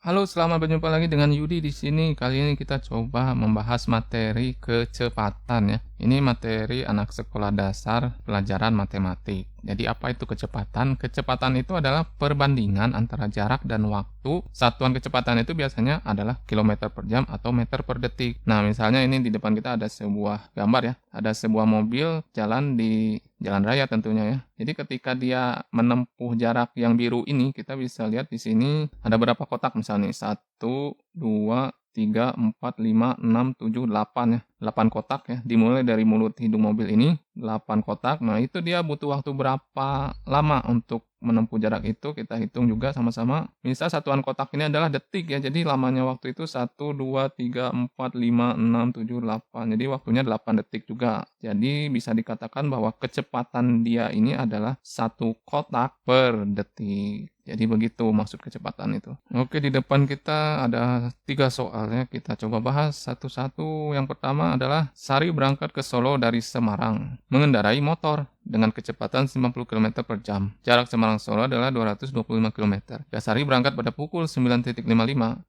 Halo, selamat berjumpa lagi dengan Yudi di sini. Kali ini kita coba membahas materi kecepatan ya. Ini materi anak sekolah dasar pelajaran matematik. Jadi apa itu kecepatan? Kecepatan itu adalah perbandingan antara jarak dan waktu. Satuan kecepatan itu biasanya adalah kilometer per jam atau meter per detik. Nah, misalnya ini di depan kita ada sebuah gambar ya. Ada sebuah mobil jalan di jalan raya tentunya ya. Jadi ketika dia menempuh jarak yang biru ini, kita bisa lihat di sini ada berapa kotak misalnya. 1, 2, 3, 4, 5, 6, 7, 8 ya. 8 kotak ya. Dimulai dari mulut hidung mobil ini, 8 kotak. Nah, itu dia butuh waktu berapa lama untuk menempuh jarak itu, kita hitung juga sama-sama. Misal satuan kotak ini adalah detik ya. Jadi lamanya waktu itu 1, 2, 3, 4, 5, 6, 7, 8. Jadi waktunya 8 detik juga. Jadi bisa dikatakan bahwa kecepatan dia ini adalah 1 kotak per detik. Jadi begitu maksud kecepatan itu. Oke, di depan kita ada 3 soal ya. Kita coba bahas satu-satu. Yang pertama adalah Sari berangkat ke Solo dari Semarang mengendarai motor dengan kecepatan 90 km per jam. Jarak Semarang-Solo adalah 225 km. Jika Sari berangkat pada pukul 9.55,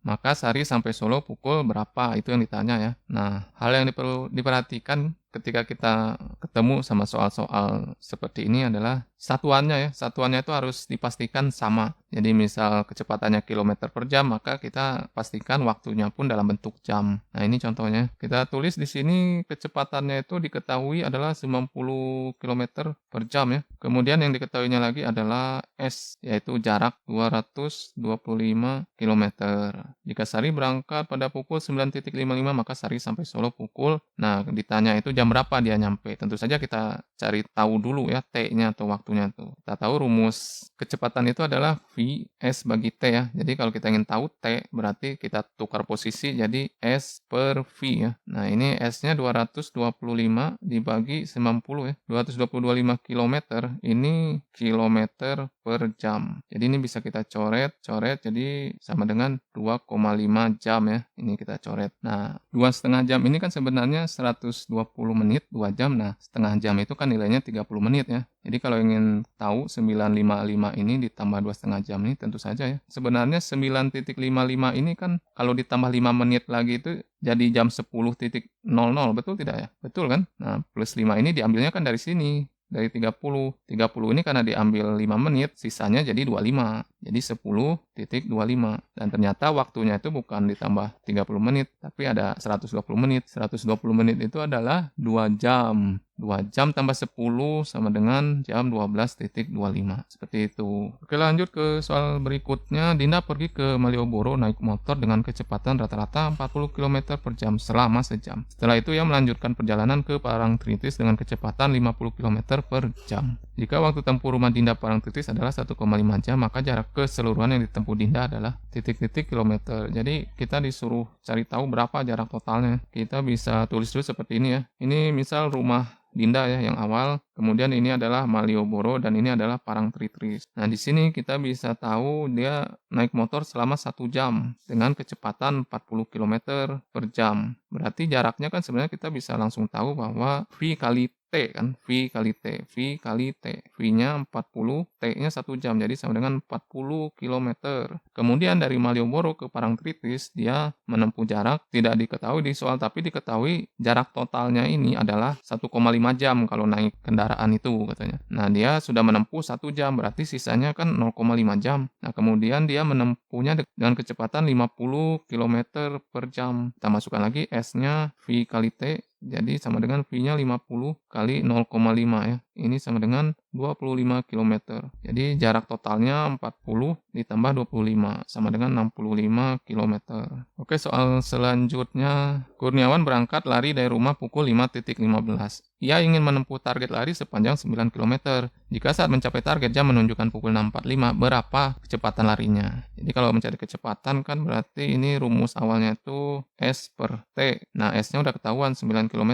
maka Sari sampai Solo pukul berapa? Itu yang ditanya ya. Nah, hal yang perlu diperhatikan ketika kita ketemu sama soal-soal seperti ini adalah satuannya ya. Satuannya itu harus dipastikan sama. Jadi misal kecepatannya kilometer per jam, maka kita pastikan waktunya pun dalam bentuk jam. Nah, ini contohnya. Kita tulis di sini kecepatannya itu diketahui adalah 90 km per jam ya. Kemudian yang diketahuinya lagi adalah S, yaitu jarak 225 km. Jika Sari berangkat pada pukul 9.55, maka Sari sampai Solo pukul, nah ditanya itu jam berapa dia nyampe. Tentu saja kita cari tahu dulu ya T-nya atau waktunya tuh. Kita tahu rumus kecepatan itu adalah V S bagi T ya. Jadi kalau kita ingin tahu T, berarti kita tukar posisi jadi S per V ya. Nah, ini S-nya 225 dibagi 90 ya. 225 km ini kilometer per jam. Jadi ini bisa kita coret, jadi sama dengan 2,5 jam ya. Ini kita coret. Nah, 2,5 jam ini kan sebenarnya 120 menit, 2 jam. Nah, setengah jam itu kan nilainya 30 menit ya. Jadi kalau ingin tahu 955 ini ditambah 2,5 jam ini tentu saja ya. Sebenarnya 9.55 ini kan kalau ditambah 5 menit lagi itu jadi jam 10.00, betul tidak ya? Betul kan? Nah, plus 5 ini diambilnya kan dari sini, dari 30. 30 ini karena diambil 5 menit, sisanya jadi 25. Jadi 10.25. Dan ternyata waktunya itu bukan ditambah 30 menit, tapi ada 120 menit. 120 menit itu adalah 2 jam. 2 jam tambah 10 sama dengan jam 12.25. Seperti itu. Oke, lanjut ke soal berikutnya. Dinda pergi ke Malioboro naik motor dengan kecepatan rata-rata 40 km per jam selama sejam. Setelah itu ia melanjutkan perjalanan ke Parangtritis dengan kecepatan 50 km per jam. Jika waktu tempuh rumah Dinda Parangtritis adalah 1,5 jam, maka jarak keseluruhan yang ditempuh Dinda adalah titik-titik kilometer. Jadi kita disuruh cari tahu berapa jarak totalnya. Kita bisa tulis dulu seperti ini ya. Ini misal rumah Dinda ya yang awal, kemudian ini adalah Malioboro dan ini adalah Parangtritis. Nah, di sini kita bisa tahu dia naik motor selama 1 jam dengan kecepatan 40 km per jam. Berarti jaraknya kan sebenarnya kita bisa langsung tahu bahwa V kali T kan, V kali T, V kali T. V-nya 40, T-nya 1 jam, jadi sama dengan 40 km. Kemudian dari Malioboro ke Parangtritis, dia menempuh jarak, tidak diketahui di soal, tapi diketahui jarak totalnya ini adalah 1,5 jam kalau naik kendaraan itu katanya. Nah, dia sudah menempuh 1 jam, berarti sisanya kan 0,5 jam. Nah, kemudian dia menempuhnya dengan kecepatan 50 km per jam. Kita masukkan lagi S-nya V kali T, jadi sama dengan V-nya 50 kali 0,5 ya. Ini sama dengan 25 km. Jadi jarak totalnya 40 ditambah 25 sama dengan 65 km. Oke, soal selanjutnya. Kurniawan berangkat lari dari rumah pukul 5.15. Ia ingin menempuh target lari sepanjang 9 km. Jika saat mencapai target jam menunjukkan pukul 6.45, berapa kecepatan larinya? Jadi kalau mencari kecepatan kan berarti ini rumus awalnya itu S per T. Nah, S-nya udah ketahuan 9 km.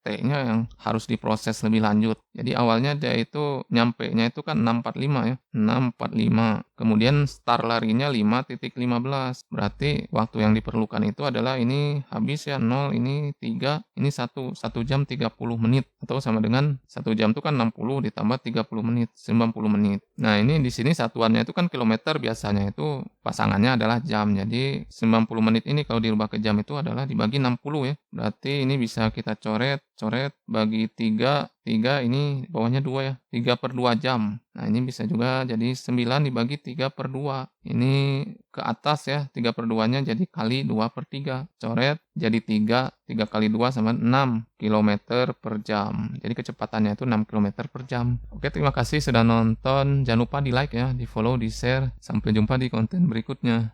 T-nya yang harus diproses lebih lanjut. Jadi awalnya dia itu itu nyampenya itu kan 6.45 ya. 6.45. Kemudian start larinya 5.15. Berarti waktu yang diperlukan itu adalah ini habis ya 0, ini 3, ini 1 jam 30 menit atau sama dengan 1 jam itu kan 60 ditambah 30 menit, 90 menit. Nah, ini di sini satuannya itu kan kilometer, biasanya itu pasangannya adalah jam. Jadi 90 menit ini kalau dirubah ke jam itu adalah dibagi 60 ya. Berarti ini bisa kita coret bagi 3 ini bawahnya 2 ya, 3/2 jam. Nah, ini bisa juga jadi 9 dibagi 3/2. Ini ke atas ya, 3/2-nya jadi kali 2/3. Coret jadi 3 kali 2 sama 6 km per jam. Jadi kecepatannya itu 6 km per jam. Oke, terima kasih sudah nonton. Jangan lupa di like ya, di follow, di share. Sampai jumpa di konten berikutnya.